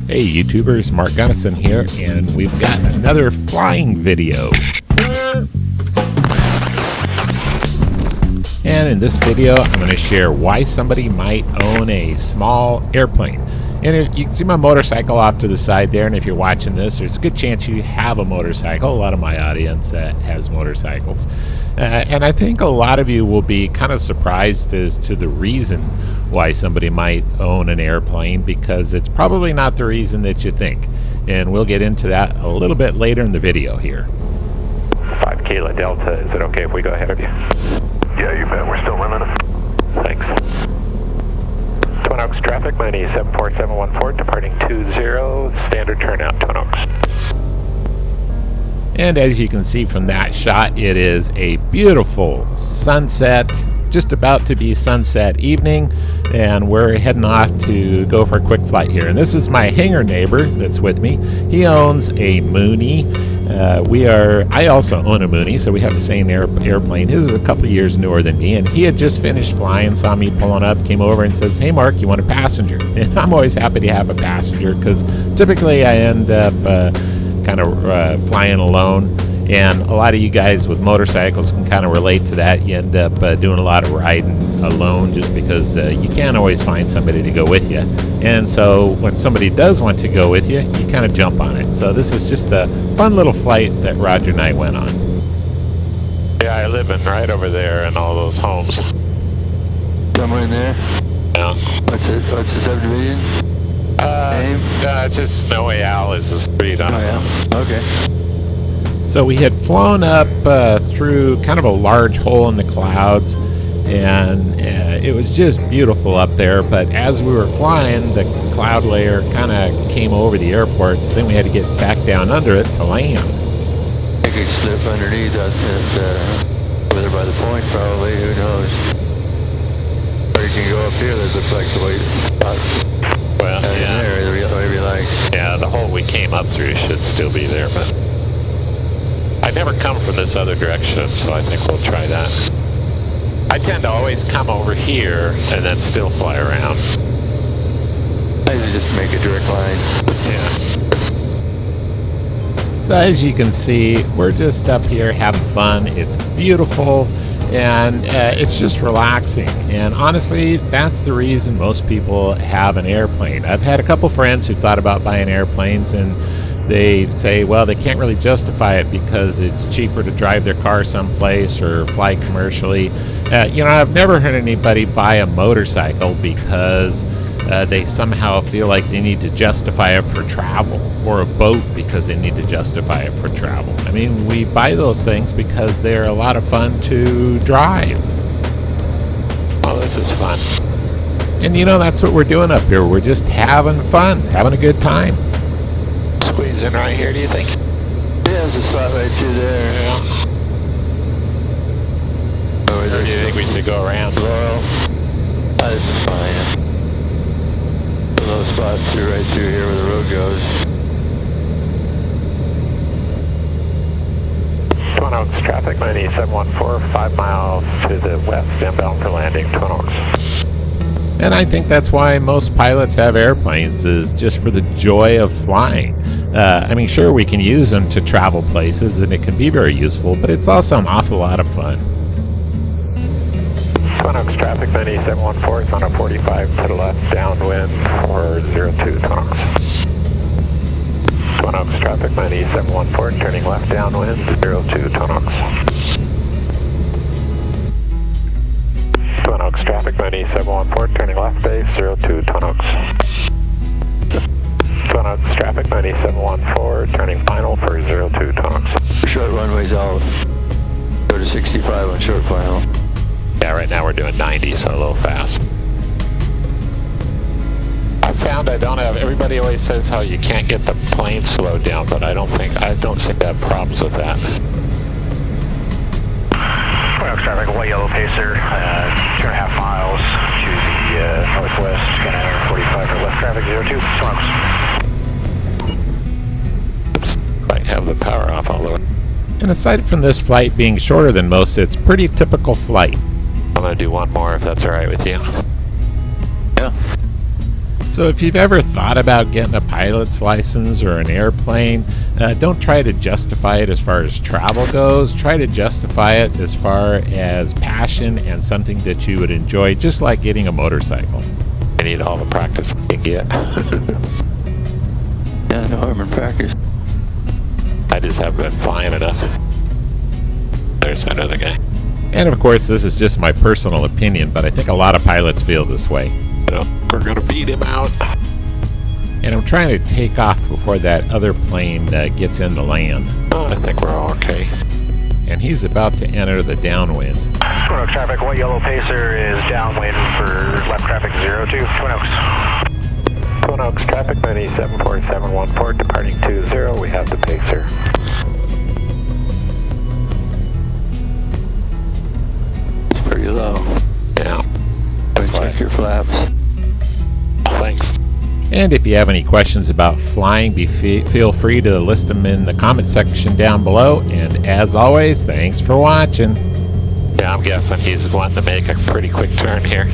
Hey YouTubers, Mark Gunnison here, and we've got another flying video. And in this video, I'm going to share why somebody might own a small airplane. And you can see my motorcycle off to the side there, and if you're watching this, there's a good chance you have a motorcycle. A lot of my audience has motorcycles. And I think a lot of you will be kind of surprised as to the reason why somebody might own an airplane, because it's probably not the reason that you think. And we'll get into that a little bit later in the video here. 5 Kilo Delta, is it okay if we go ahead of you? Yeah, you bet. We're still running. Thanks. Twin Oaks traffic, Mooney 74714, departing 20, standard turnout, Twin Oaks. And as you can see from that shot, it is a beautiful sunset, just about to be sunset evening, and we're heading off to go for a quick flight here. And this is my hangar neighbor that's with me. He owns a Mooney. I also own a Mooney, so we have the same airplane. His is a couple of years newer than me, and he had just finished flying, saw me pulling up, came over and says, "Hey Mark, you want a passenger?" And I'm always happy to have a passenger, because typically I end up kind of flying alone. And a lot of you guys with motorcycles can kind of relate to that. You end up doing a lot of riding alone just because you can't always find somebody to go with you. And so when somebody does want to go with you, you kind of jump on it. So this is just a fun little flight that Roger and I went on. Yeah, I live in right over there in all those homes. Somewhere in there? Yeah. What's the subdivision? Name? It's just Snowy Owl is the street on it. Yeah. Okay. So we had flown up through kind of a large hole in the clouds, and it was just beautiful up there. But as we were flying, the cloud layer kind of came over the airports. Then we had to get back down under it to land. I could slip underneath over there by the point, probably. Who knows? Or you can go up here. That looks like the way. Well, yeah. There, whatever you like. Yeah, the hole we came up through should still be there, but I never come from this other direction, so I think we'll try that. I tend to always come over here and then still fly around. I usually just make a direct line. Yeah. So as you can see, we're just up here having fun. It's beautiful, and it's just relaxing. And honestly, that's the reason most people have an airplane. I've had a couple friends who thought about buying airplanes, and they say, well, they can't really justify it because it's cheaper to drive their car someplace or fly commercially. I've never heard anybody buy a motorcycle because they somehow feel like they need to justify it for travel, or a boat because they need to justify it for travel. I mean, we buy those things because they're a lot of fun to drive. Oh, this is fun. And that's what we're doing up here. We're just having fun, having a good time. Squeeze in right here, do you think? Yeah, there's a spot right through there. Yeah. Or do you think we should go around? Laurel. Oh, this is fine. A little spot right through here where the road goes. Twin Oaks traffic, Mooney 714, 5 miles to the west, inbound for landing, Twin Oaks. And I think that's why most pilots have airplanes, is just for the joy of flying. I mean, sure, we can use them to travel places, and it can be very useful, but it's also an awful lot of fun. Twin Oaks traffic, Mooney 714, it's on a 45 to the left, downwind for 02, Twin Oaks. Twin Oaks traffic, Mooney 714, turning left, downwind, 02, Twin Oaks. Twin Oaks traffic, Mooney 714, turning left base, 02, Twin Oaks. Twin Oaks traffic, Mooney 714, turning final for 02, Twin Oaks. Short runways out. Go to 65 on short final. Yeah, right now we're doing 90, so a little fast. I found I don't have, everybody always says how you can't get the plane slowed down, but I don't seem to have problems with that. Twin Oaks traffic, white yellow pacer, 2.5 miles to the northwest, going to enter 45 for left traffic, 02, Twin Oaks. I have the power off all the way. And aside from this flight being shorter than most, it's a pretty typical flight. I'm going to do one more if that's all right with you. Yeah. So if you've ever thought about getting a pilot's license or an airplane, don't try to justify it as far as travel goes. Try to justify it as far as passion and something that you would enjoy, just like getting a motorcycle. I need all the practice I can get. Yeah, no harm in practice. I just haven't been flying enough. There's another guy. And of course, this is just my personal opinion, but I think a lot of pilots feel this way. We're gonna beat him out. And I'm trying to take off before that other plane gets into land. Oh, I think we're all okay. And he's about to enter the downwind. Twin Oaks traffic, white yellow pacer is downwind for left traffic 02, Twin Oaks. Twin Oaks traffic 9747 port departing 20. We have the pacer. It's pretty low. Yeah. Check your flaps. Thanks. And if you have any questions about flying, feel free to list them in the comment section down below. And as always, thanks for watching. Yeah, I'm guessing he's wanting to make a pretty quick turn here.